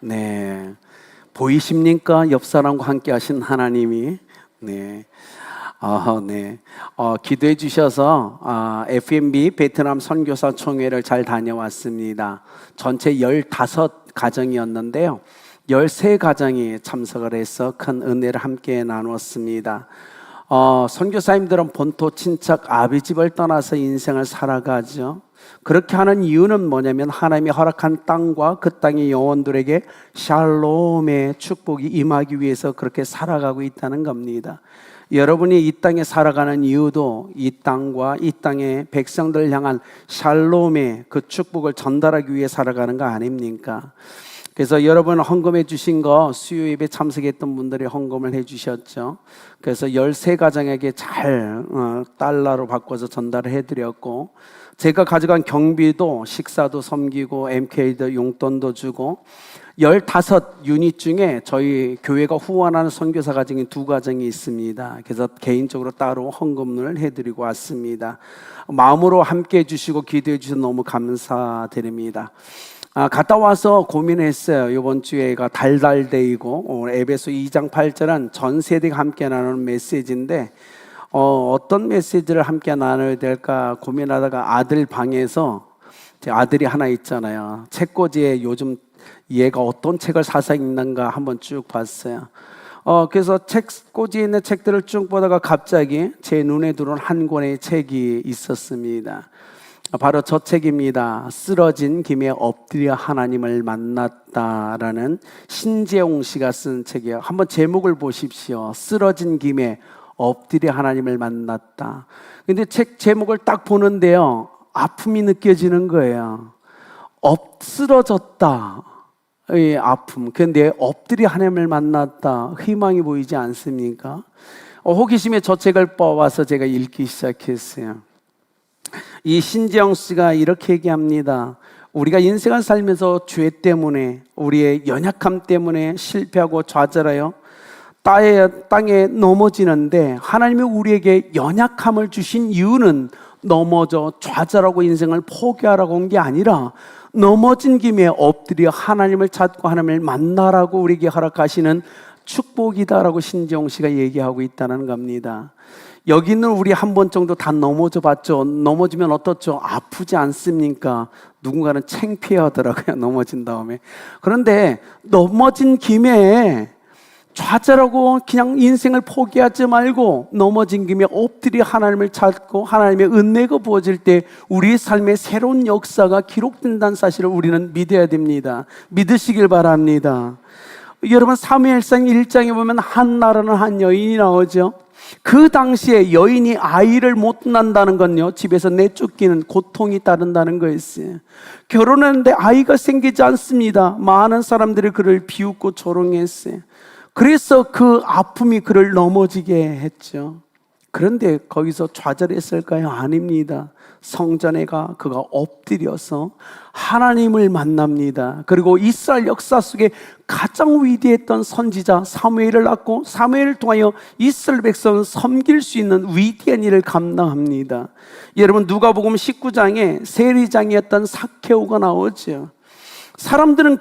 네. 보이십니까? 옆 사람과 함께 하신 하나님이. 네. 네. 기도해 주셔서 FMB 베트남 선교사 총회를 잘 다녀왔습니다. 전체 15가정이었는데요. 13가정이 참석을 해서 큰 은혜를 함께 나누었습니다. 선교사님들은 본토 친척 아비집을 떠나서 인생을 살아가죠. 그렇게 하는 이유는 뭐냐면 하나님이 허락한 땅과 그 땅의 영혼들에게 샬롬의 축복이 임하기 위해서 그렇게 살아가고 있다는 겁니다. 여러분이 이 땅에 살아가는 이유도 이 땅과 이 땅의 백성들을 향한 샬롬의 그 축복을 전달하기 위해 살아가는 거 아닙니까? 그래서 여러분 헌금해 주신 거 수요 예배 참석했던 분들이 헌금을 해 주셨죠. 그래서 13가정에게 잘 달러로 바꿔서 전달을 해드렸고, 제가 가져간 경비도 식사도 섬기고 MK도 용돈도 주고 15유닛 중에 저희 교회가 후원하는 선교사 가정이 2가정이 있습니다. 그래서 개인적으로 따로 헌금을 해드리고 왔습니다. 마음으로 함께 해주시고 기도해 주셔서 너무 감사드립니다. 갔다 와서 고민했어요. 이번 주에가 달달데이고 에베소 2장 8절은 전 세대가 함께 나누는 메시지인데 어떤 메시지를 함께 나눠야 될까 고민하다가 아들 방에서, 제 아들이 하나 있잖아요. 책꽂이에 요즘 얘가 어떤 책을 사서 읽는가 한번 쭉 봤어요. 그래서 책꽂이에 있는 책들을 쭉 보다가 갑자기 제 눈에 들어온 한 권의 책이 있었습니다. 바로 저 책입니다. 쓰러진 김에 엎드려 하나님을 만났다라는 신재홍 씨가 쓴 책이에요. 한번 제목을 보십시오. 쓰러진 김에 엎드려 하나님을 만났다. 근데 책 제목을 딱 보는데요, 아픔이 느껴지는 거예요. 쓰러졌다. 이 아픔. 근데 엎드려 하나님을 만났다. 희망이 보이지 않습니까? 호기심에 저 책을 뽑아서 제가 읽기 시작했어요. 이 신재영 씨가 이렇게 얘기합니다. 우리가 인생을 살면서 죄 때문에, 우리의 연약함 때문에 실패하고 좌절하여 땅에 넘어지는데, 하나님이 우리에게 연약함을 주신 이유는 넘어져 좌절하고 인생을 포기하라고 온 게 아니라 넘어진 김에 엎드려 하나님을 찾고 하나님을 만나라고 우리에게 허락하시는 축복이다라고 신재홍 씨가 얘기하고 있다는 겁니다. 여기 있는 우리 한 번 정도 다 넘어져 봤죠? 넘어지면 어떻죠? 아프지 않습니까? 누군가는 창피하더라고요, 넘어진 다음에. 그런데 넘어진 김에 좌절하고 그냥 인생을 포기하지 말고 넘어진 김에 엎드려 하나님을 찾고 하나님의 은혜가 부어질 때 우리의 삶에 새로운 역사가 기록된다는 사실을 우리는 믿어야 됩니다. 믿으시길 바랍니다. 여러분, 사무엘상 1장에 보면 한나라는 한 여인이 나오죠. 그 당시에 여인이 아이를 못 낳는다는 건요, 집에서 내쫓기는 고통이 따른다는 거였어요. 결혼했는데 아이가 생기지 않습니다. 많은 사람들이 그를 비웃고 조롱했어요. 그래서 그 아픔이 그를 넘어지게 했죠. 그런데 거기서 좌절했을까요? 아닙니다. 성전에 그가 엎드려서 하나님을 만납니다. 그리고 이스라엘 역사 속에 가장 위대했던 선지자 사무엘을 낳고 사무엘을 통하여 이스라엘 백성을 섬길 수 있는 위대한 일을 감당합니다. 여러분, 누가복음 19장에 세리장이었던 삭개오가 나오죠. 사람들은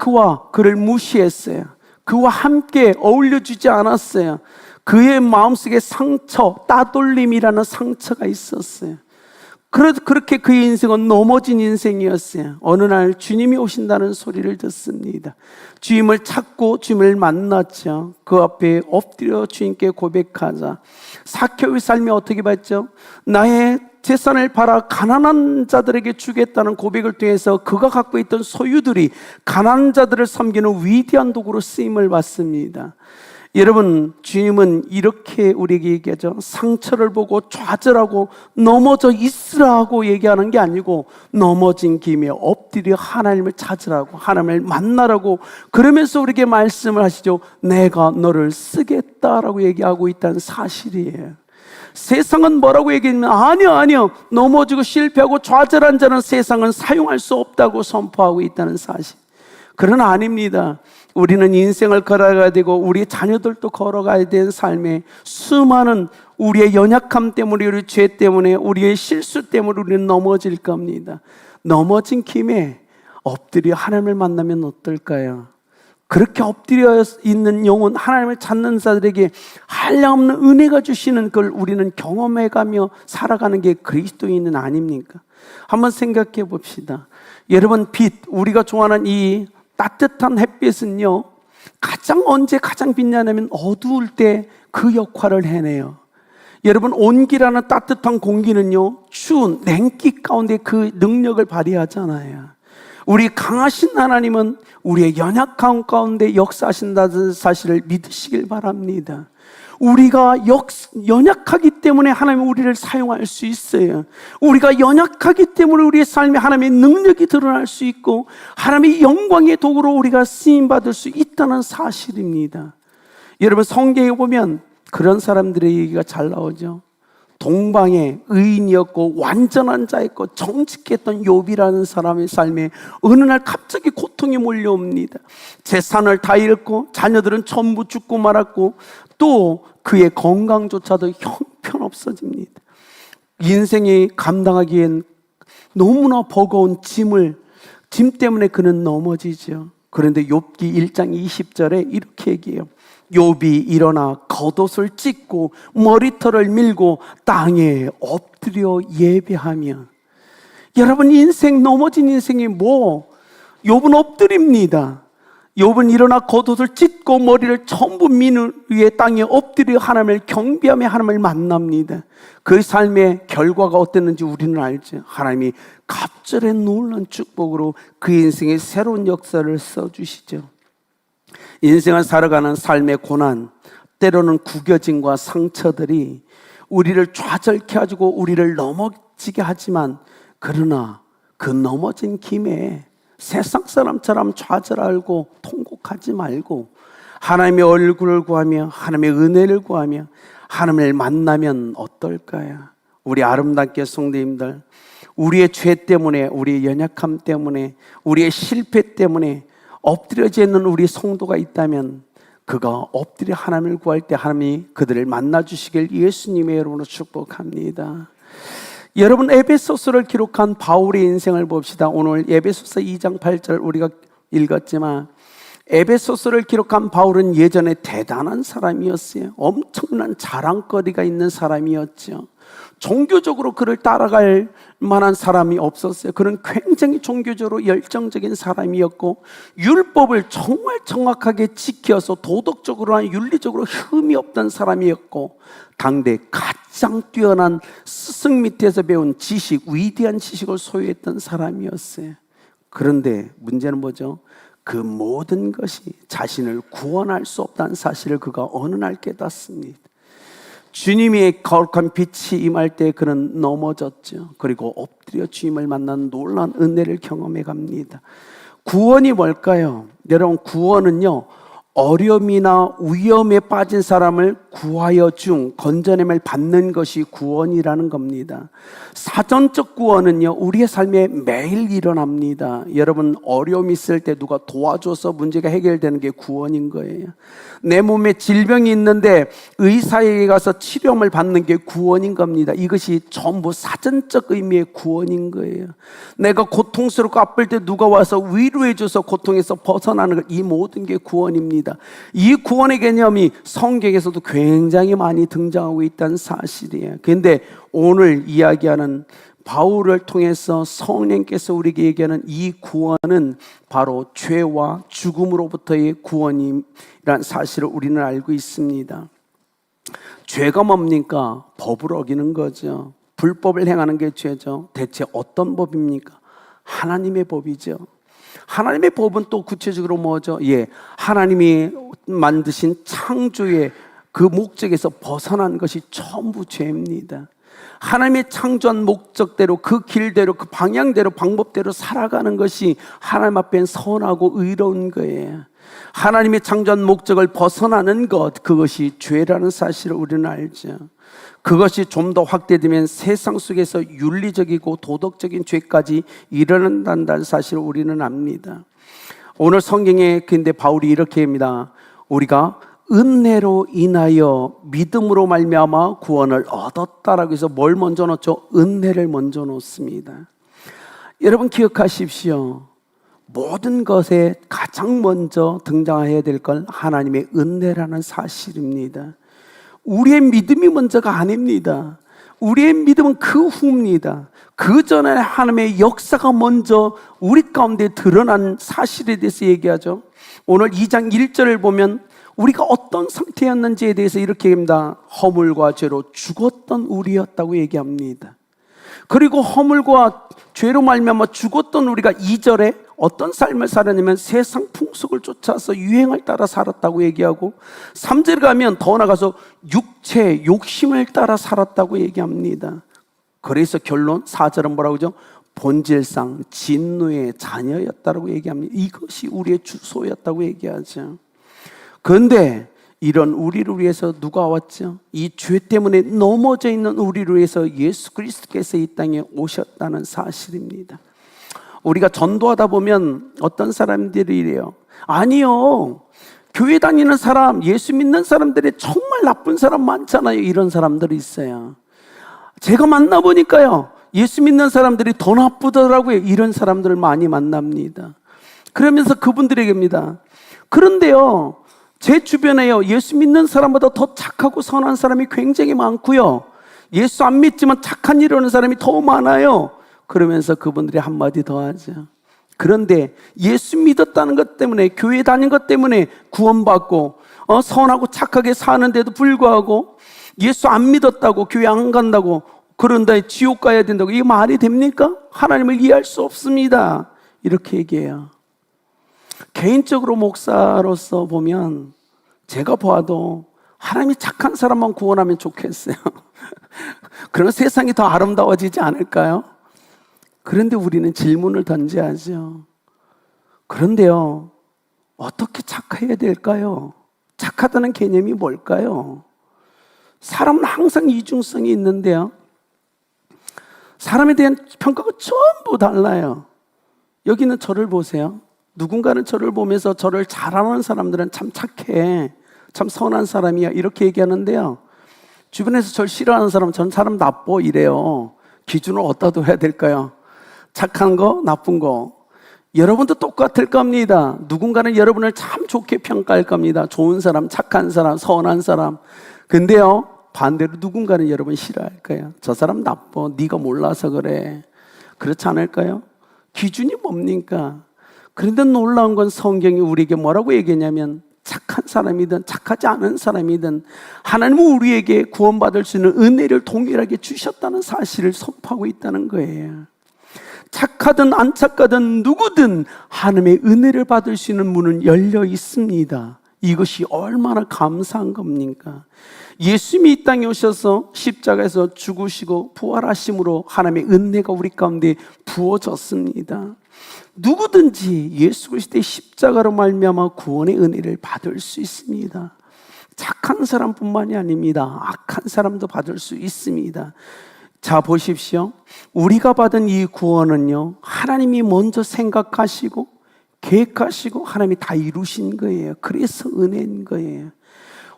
그를 무시했어요. 그와 함께 어울려주지 않았어요. 그의 마음속에 상처, 따돌림이라는 상처가 있었어요. 그렇게 그의 인생은 넘어진 인생이었어요. 어느 날 주님이 오신다는 소리를 듣습니다. 주님을 찾고 주님을 만났죠. 그 앞에 엎드려 주님께 고백하자. 삭개오의 삶이 어떻게 봤죠? 나의 재산을 팔아 가난한 자들에게 주겠다는 고백을 통해서 그가 갖고 있던 소유들이 가난한 자들을 섬기는 위대한 도구로 쓰임을 받습니다. 여러분, 주님은 이렇게 우리에게 얘기하죠. 상처를 보고 좌절하고 넘어져 있으라고 얘기하는 게 아니고 넘어진 김에 엎드려 하나님을 찾으라고, 하나님을 만나라고, 그러면서 우리에게 말씀을 하시죠. 내가 너를 쓰겠다라고 얘기하고 있다는 사실이에요. 세상은 뭐라고 얘기하면 아니요 넘어지고 실패하고 좌절한 자는 세상은 사용할 수 없다고 선포하고 있다는 사실. 그러나 아닙니다. 우리는 인생을 걸어가야 되고 우리 자녀들도 걸어가야 되는 삶에 수많은 우리의 연약함 때문에, 우리 죄 때문에, 우리의 실수 때문에 우리는 넘어질 겁니다. 넘어진 김에 엎드려 하나님을 만나면 어떨까요? 그렇게 엎드려 있는 영혼, 하나님을 찾는 자들에게 한량없는 은혜가 주시는 걸 우리는 경험해가며 살아가는 게 그리스도인은 아닙니까? 한번 생각해 봅시다. 여러분, 빛, 우리가 좋아하는 이 따뜻한 햇빛은요, 언제 가장 빛나냐면 어두울 때 그 역할을 해내요. 여러분, 온기라는 따뜻한 공기는요, 추운 냉기 가운데 그 능력을 발휘하잖아요. 우리 강하신 하나님은 우리의 연약함 가운데 역사하신다는 사실을 믿으시길 바랍니다. 우리가 연약하기 때문에 하나님은 우리를 사용할 수 있어요. 우리가 연약하기 때문에 우리의 삶에 하나님의 능력이 드러날 수 있고 하나님의 영광의 도구로 우리가 쓰임받을 수 있다는 사실입니다. 여러분, 성경에 보면 그런 사람들의 얘기가 잘 나오죠. 동방의 의인이었고 완전한 자였고 정직했던 욥이라는 사람의 삶에 어느 날 갑자기 고통이 몰려옵니다. 재산을 다 잃고 자녀들은 전부 죽고 말았고 또 그의 건강조차도 형편없어집니다. 인생이 감당하기엔 너무나 버거운 짐 때문에 그는 넘어지죠. 그런데 욥기 1장 20절에 이렇게 얘기해요. 욥이 일어나 겉옷을 찢고 머리털을 밀고 땅에 엎드려 예배하며. 여러분, 인생 넘어진 인생이 욥은 엎드립니다. 욥은 일어나 겉옷을 찢고 머리를 전부 민 위에 땅에 엎드려 하나님을 경배하며 하나님을 만납니다. 그 삶의 결과가 어땠는지 우리는 알죠. 하나님이 갑절의 놀라운 축복으로 그 인생의 새로운 역사를 써주시죠. 인생을 살아가는 삶의 고난, 때로는 구겨짐과 상처들이 우리를 좌절케 하고 우리를 넘어지게 하지만, 그러나 그 넘어진 김에 세상 사람처럼 좌절하고 통곡하지 말고 하나님의 얼굴을 구하며 하나님의 은혜를 구하며 하나님을 만나면 어떨까요? 우리 아름답게 성도님들, 우리의 죄 때문에, 우리의 연약함 때문에, 우리의 실패 때문에 엎드려져 있는 우리 성도가 있다면 그가 엎드려 하나님을 구할 때 하나님이 그들을 만나주시길 예수님의 이름으로 축복합니다. 여러분, 에베소서를 기록한 바울의 인생을 봅시다. 오늘 에베소서 2장 8절 우리가 읽었지만, 에베소서를 기록한 바울은 예전에 대단한 사람이었어요. 엄청난 자랑거리가 있는 사람이었죠. 종교적으로 그를 따라갈 만한 사람이 없었어요. 그는 굉장히 종교적으로 열정적인 사람이었고 율법을 정말 정확하게 지켜서 도덕적으로나 윤리적으로 흠이 없던 사람이었고 당대 가장 뛰어난 스승 밑에서 배운 지식, 위대한 지식을 소유했던 사람이었어요. 그런데 문제는 뭐죠? 그 모든 것이 자신을 구원할 수 없다는 사실을 그가 어느 날 깨닫습니다. 주님의 거룩한 빛이 임할 때 그는 넘어졌죠. 그리고 엎드려 주님을 만난 놀라운 은혜를 경험해 갑니다. 구원이 뭘까요? 여러분, 구원은요, 어려움이나 위험에 빠진 사람을 구하여 건져냄을 받는 것이 구원이라는 겁니다. 사전적 구원은요, 우리의 삶에 매일 일어납니다. 여러분, 어려움이 있을 때 누가 도와줘서 문제가 해결되는 게 구원인 거예요. 내 몸에 질병이 있는데 의사에게 가서 치료를 받는 게 구원인 겁니다. 이것이 전부 사전적 의미의 구원인 거예요. 내가 고통스럽고 아플 때 누가 와서 위로해줘서 고통에서 벗어나는 것, 이 모든 게 구원입니다. 이 구원의 개념이 성경에서도 굉장히 많이 등장하고 있다는 사실이에요. 그런데 오늘 이야기하는 바울을 통해서 성령께서 우리에게 얘기하는 이 구원은 바로 죄와 죽음으로부터의 구원이라는 사실을 우리는 알고 있습니다. 죄가 뭡니까? 법을 어기는 거죠. 불법을 행하는 게 죄죠. 대체 어떤 법입니까? 하나님의 법이죠. 하나님의 법은 또 구체적으로 뭐죠? 하나님이 만드신 창조의 그 목적에서 벗어난 것이 전부 죄입니다. 하나님의 창조한 목적대로, 그 길대로, 그 방향대로, 방법대로 살아가는 것이 하나님 앞엔 선하고 의로운 거예요. 하나님의 창조한 목적을 벗어나는 것, 그것이 죄라는 사실을 우리는 알죠. 그것이 좀 더 확대되면 세상 속에서 윤리적이고 도덕적인 죄까지 일어난다는 사실을 우리는 압니다. 오늘 성경에 근데 바울이 이렇게 합니다. 우리가 은혜로 인하여 믿음으로 말미암아 구원을 얻었다라고 해서 뭘 먼저 놓죠? 은혜를 먼저 놓습니다. 여러분, 기억하십시오. 모든 것에 가장 먼저 등장해야 될 건 하나님의 은혜라는 사실입니다. 우리의 믿음이 먼저가 아닙니다. 우리의 믿음은 그 후입니다. 그 전에 하나님의 역사가 먼저 우리 가운데 드러난 사실에 대해서 얘기하죠. 오늘 2장 1절을 보면 우리가 어떤 상태였는지에 대해서 이렇게 얘기합니다. 허물과 죄로 죽었던 우리였다고 얘기합니다. 그리고 허물과 죄로 말미암아 죽었던 우리가 2절에 어떤 삶을 살았냐면 세상 풍속을 쫓아서 유행을 따라 살았다고 얘기하고, 3절에 가면 더 나가서 육체, 욕심을 따라 살았다고 얘기합니다. 그래서 결론 4절은 뭐라고 하죠? 본질상 진노의 자녀였다고 얘기합니다. 이것이 우리의 주소였다고 얘기하죠. 그런데 이런 우리를 위해서 누가 왔죠? 이 죄 때문에 넘어져 있는 우리를 위해서 예수 그리스도께서 이 땅에 오셨다는 사실입니다. 우리가 전도하다 보면 어떤 사람들이 이래요. 아니요, 교회 다니는 사람, 예수 믿는 사람들이 정말 나쁜 사람 많잖아요. 이런 사람들이 있어요. 제가 만나보니까요, 예수 믿는 사람들이 더 나쁘더라고요. 이런 사람들을 많이 만납니다. 그러면서 그분들에게입니다. 그런데요, 제 주변에요, 예수 믿는 사람보다 더 착하고 선한 사람이 굉장히 많고요, 예수 안 믿지만 착한 일 하는 사람이 더 많아요. 그러면서 그분들이 한마디 더 하죠. 그런데 예수 믿었다는 것 때문에, 교회 다닌 것 때문에 구원받고 선하고 착하게 사는데도 불구하고 예수 안 믿었다고 교회 안 간다고, 그런데 지옥 가야 된다고, 이게 말이 됩니까? 하나님을 이해할 수 없습니다. 이렇게 얘기해요. 개인적으로 목사로서 보면 제가 보아도 하나님이 착한 사람만 구원하면 좋겠어요. 그러면 세상이 더 아름다워지지 않을까요? 그런데 우리는 질문을 던져야죠. 그런데요, 어떻게 착해야 될까요? 착하다는 개념이 뭘까요? 사람은 항상 이중성이 있는데요, 사람에 대한 평가가 전부 달라요. 여기는 저를 보세요. 누군가는 저를 보면서 저를 잘하는 사람들은 참 착해, 참 선한 사람이야, 이렇게 얘기하는데요, 주변에서 저를 싫어하는 사람은 전 사람 나빠 이래요. 기준을 어디다 둬야 될까요? 착한 거, 나쁜 거. 여러분도 똑같을 겁니다. 누군가는 여러분을 참 좋게 평가할 겁니다. 좋은 사람, 착한 사람, 선한 사람. 근데요, 반대로 누군가는 여러분 싫어할 거예요. 저 사람 나빠, 네가 몰라서 그래. 그렇지 않을까요? 기준이 뭡니까? 그런데 놀라운 건 성경이 우리에게 뭐라고 얘기하냐면, 착한 사람이든 착하지 않은 사람이든 하나님은 우리에게 구원받을 수 있는 은혜를 동일하게 주셨다는 사실을 선포하고 있다는 거예요. 착하든 안 착하든 누구든 하나님의 은혜를 받을 수 있는 문은 열려 있습니다. 이것이 얼마나 감사한 겁니까? 예수님이 이 땅에 오셔서 십자가에서 죽으시고 부활하심으로 하나님의 은혜가 우리 가운데 부어졌습니다. 누구든지 예수 그리스도의 십자가로 말미암아 구원의 은혜를 받을 수 있습니다. 착한 사람뿐만이 아닙니다. 악한 사람도 받을 수 있습니다. 자, 보십시오. 우리가 받은 이 구원은요, 하나님이 먼저 생각하시고 계획하시고 하나님이 다 이루신 거예요. 그래서 은혜인 거예요.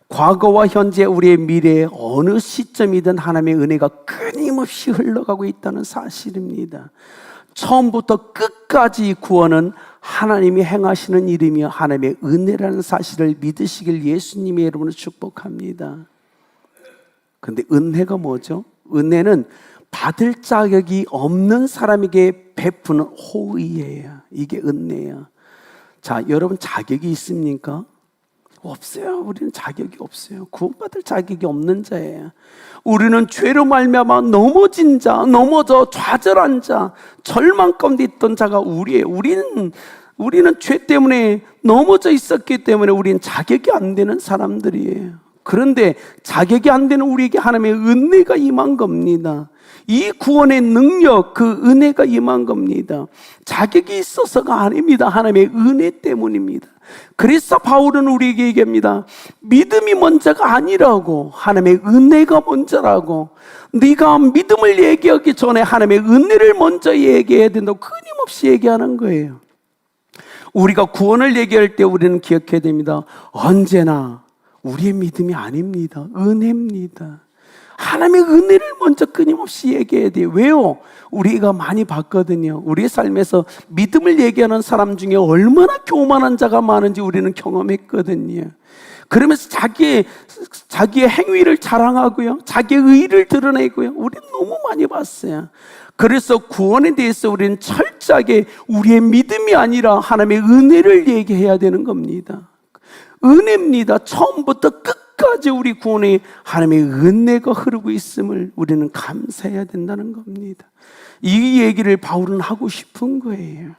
과거와 현재, 우리의 미래에 어느 시점이든 하나님의 은혜가 끊임없이 흘러가고 있다는 사실입니다. 처음부터 끝까지 구원은 하나님이 행하시는 일이며 하나님의 은혜라는 사실을 믿으시길 예수님의 이름으로 축복합니다. 그런데 은혜가 뭐죠? 은혜는 받을 자격이 없는 사람에게 베푸는 호의예요. 이게 은혜예요. 자, 여러분 자격이 있습니까? 없어요. 우리는 자격이 없어요. 구원받을 자격이 없는 자예요. 우리는 죄로 말미암아 넘어진 자, 넘어져 좌절한 자, 절망 가운데 있던 자가 우리예요. 우리는 죄 때문에 넘어져 있었기 때문에 우리는 자격이 안 되는 사람들이에요. 그런데 자격이 안 되는 우리에게 하나님의 은혜가 임한 겁니다. 이 구원의 능력, 그 은혜가 임한 겁니다. 자격이 있어서가 아닙니다. 하나님의 은혜 때문입니다. 그래서 바울은 우리에게 얘기합니다. 믿음이 먼저가 아니라고, 하나님의 은혜가 먼저라고. 네가 믿음을 얘기하기 전에 하나님의 은혜를 먼저 얘기해야 된다고 끊임없이 얘기하는 거예요. 우리가 구원을 얘기할 때 우리는 기억해야 됩니다. 언제나 우리의 믿음이 아닙니다. 은혜입니다. 하나님의 은혜를 먼저 끊임없이 얘기해야 돼요. 왜요? 우리가 많이 봤거든요. 우리의 삶에서 믿음을 얘기하는 사람 중에 얼마나 교만한 자가 많은지 우리는 경험했거든요. 그러면서 자기의 행위를 자랑하고요, 자기의 의의를 드러내고요, 우리는 너무 많이 봤어요. 그래서 구원에 대해서 우리는 철저하게 우리의 믿음이 아니라 하나님의 은혜를 얘기해야 되는 겁니다. 은혜입니다. 처음부터 끝까지 우리 구원에 하나님의 은혜가 흐르고 있음을 우리는 감사해야 된다는 겁니다. 이 얘기를 바울은 하고 싶은 거예요.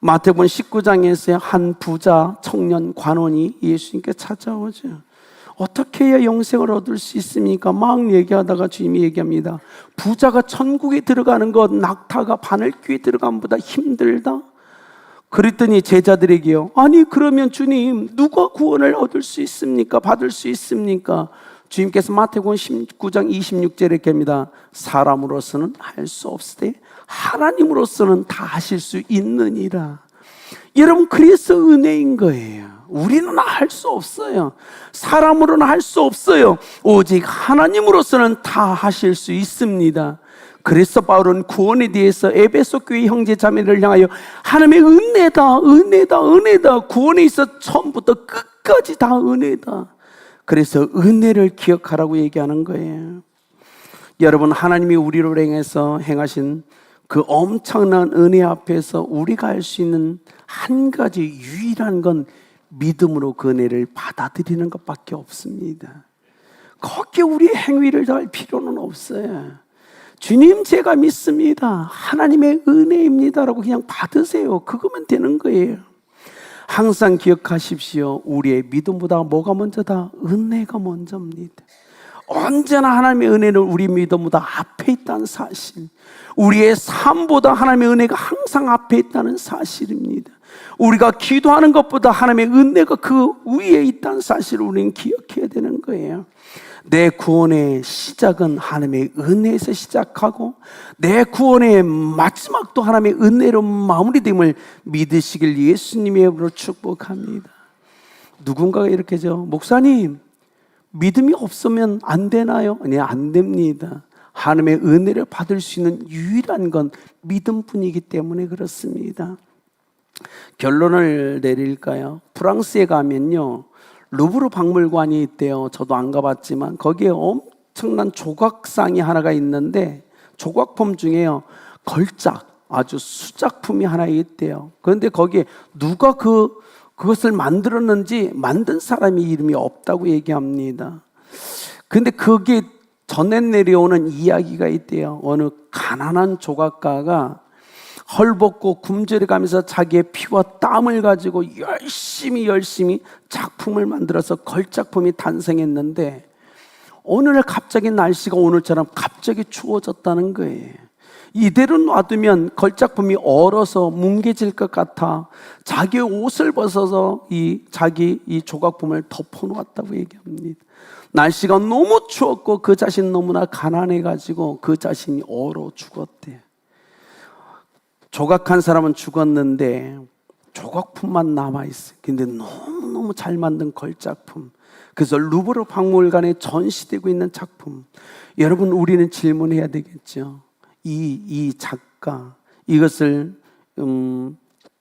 마태복음 19장에서 한 부자 청년 관원이 예수님께 찾아오죠. 어떻게 해야 영생을 얻을 수 있습니까? 막 얘기하다가 주님이 얘기합니다. 부자가 천국에 들어가는 것 낙타가 바늘귀에 들어간 것보다 힘들다? 그랬더니 제자들에게요, 아니 그러면 주님 누가 구원을 얻을 수 있습니까? 받을 수 있습니까? 주님께서 마태복음 19장 26절에 이렇게 합니다. 사람으로서는 할 수 없으되 하나님으로서는 다 하실 수 있느니라. 여러분, 그래서 은혜인 거예요. 우리는 할 수 없어요. 사람으로는 할 수 없어요. 오직 하나님으로서는 다 하실 수 있습니다. 그래서 바울은 구원에 대해서 에베소 교회 형제 자매를 향하여 하나님의 은혜다, 은혜다, 은혜다. 구원에 있어 처음부터 끝까지 다 은혜다. 그래서 은혜를 기억하라고 얘기하는 거예요. 여러분, 하나님이 우리를 향해서 행하신 그 엄청난 은혜 앞에서 우리가 할 수 있는 한 가지 유일한 건 믿음으로 그 은혜를 받아들이는 것밖에 없습니다. 거기에 우리의 행위를 더할 필요는 없어요. 주님, 제가 믿습니다. 하나님의 은혜입니다라고 그냥 받으세요. 그거면 되는 거예요. 항상 기억하십시오. 우리의 믿음보다 뭐가 먼저다? 은혜가 먼저입니다. 언제나 하나님의 은혜는 우리 믿음보다 앞에 있다는 사실, 우리의 삶보다 하나님의 은혜가 항상 앞에 있다는 사실입니다. 우리가 기도하는 것보다 하나님의 은혜가 그 위에 있다는 사실을 우리는 기억해야 되는 거예요. 내 구원의 시작은 하나님의 은혜에서 시작하고 내 구원의 마지막도 하나님의 은혜로 마무리됨을 믿으시길 예수님의 이름으로 축복합니다. 누군가가 이렇게죠. 목사님, 믿음이 없으면 안 되나요? 네, 안 됩니다. 하나님의 은혜를 받을 수 있는 유일한 건 믿음뿐이기 때문에 그렇습니다. 결론을 내릴까요? 프랑스에 가면요, 루브르 박물관이 있대요. 저도 안 가봤지만 거기에 엄청난 조각상이 하나가 있는데 조각품 중에요, 걸작, 아주 수작품이 하나 있대요. 그런데 거기에 누가 그것을 만들었는지 만든 사람이 이름이 없다고 얘기합니다. 근데 거기에 전해 내려오는 이야기가 있대요. 어느 가난한 조각가가 헐벗고 굶주려 가면서 자기의 피와 땀을 가지고 열심히 작품을 만들어서 걸작품이 탄생했는데 어느 날 갑자기 날씨가 오늘처럼 갑자기 추워졌다는 거예요. 이대로 놔두면 걸작품이 얼어서 뭉개질 것 같아 자기의 옷을 벗어서 자기 조각품을 덮어놓았다고 얘기합니다. 날씨가 너무 추웠고 그 자신 너무나 가난해가지고 그 자신이 얼어 죽었대요. 조각한 사람은 죽었는데 조각품만 남아있어요. 근데 너무너무 잘 만든 걸작품. 그래서 루브르 박물관에 전시되고 있는 작품. 여러분, 우리는 질문해야 되겠죠. 이 작가, 이것을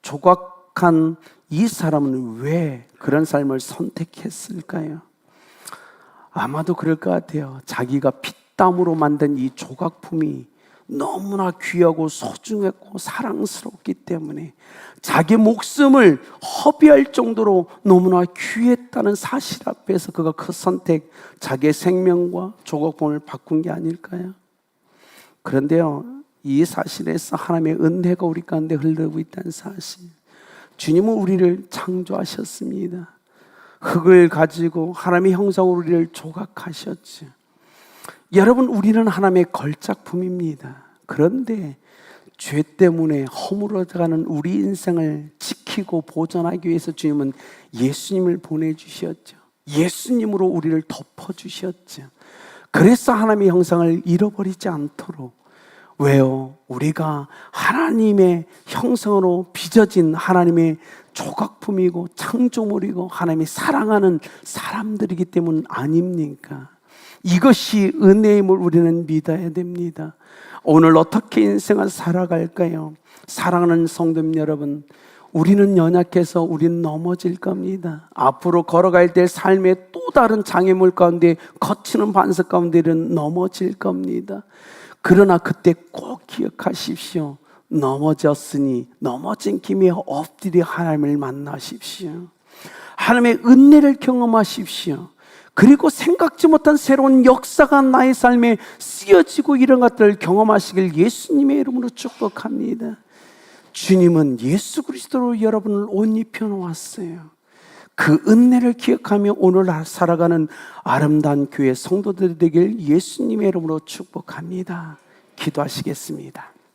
조각한 이 사람은 왜 그런 삶을 선택했을까요? 아마도 그럴 것 같아요. 자기가 피땀으로 만든 이 조각품이 너무나 귀하고 소중했고 사랑스럽기 때문에 자기 목숨을 허비할 정도로 너무나 귀했다는 사실 앞에서 그가 그 선택, 자기의 생명과 조각품을 바꾼 게 아닐까요? 그런데요, 이 사실에서 하나님의 은혜가 우리 가운데 흐르고 있다는 사실, 주님은 우리를 창조하셨습니다. 흙을 가지고 하나님의 형상으로 우리를 조각하셨죠. 여러분, 우리는 하나님의 걸작품입니다. 그런데 죄 때문에 허물어가는 우리 인생을 지키고 보존하기 위해서 주님은 예수님을 보내주셨죠. 예수님으로 우리를 덮어주셨죠. 그래서 하나님의 형상을 잃어버리지 않도록. 왜요? 우리가 하나님의 형상으로 빚어진 하나님의 조각품이고 창조물이고 하나님이 사랑하는 사람들이기 때문 아닙니까? 이것이 은혜임을 우리는 믿어야 됩니다. 오늘 어떻게 인생을 살아갈까요? 사랑하는 성도님 여러분, 우리는 연약해서 우리는 넘어질 겁니다. 앞으로 걸어갈 때 삶의 또 다른 장애물 가운데, 거치는 반석 가운데는 넘어질 겁니다. 그러나 그때 꼭 기억하십시오. 넘어졌으니 넘어진 김에 엎드려 하나님을 만나십시오. 하나님의 은혜를 경험하십시오. 그리고 생각지 못한 새로운 역사가 나의 삶에 쓰여지고 이런 것들을 경험하시길 예수님의 이름으로 축복합니다. 주님은 예수 그리스도로 여러분을 옷 입혀 놓았어요. 그 은혜를 기억하며 오늘 살아가는 아름다운 교회 성도들이 되길 예수님의 이름으로 축복합니다. 기도하시겠습니다.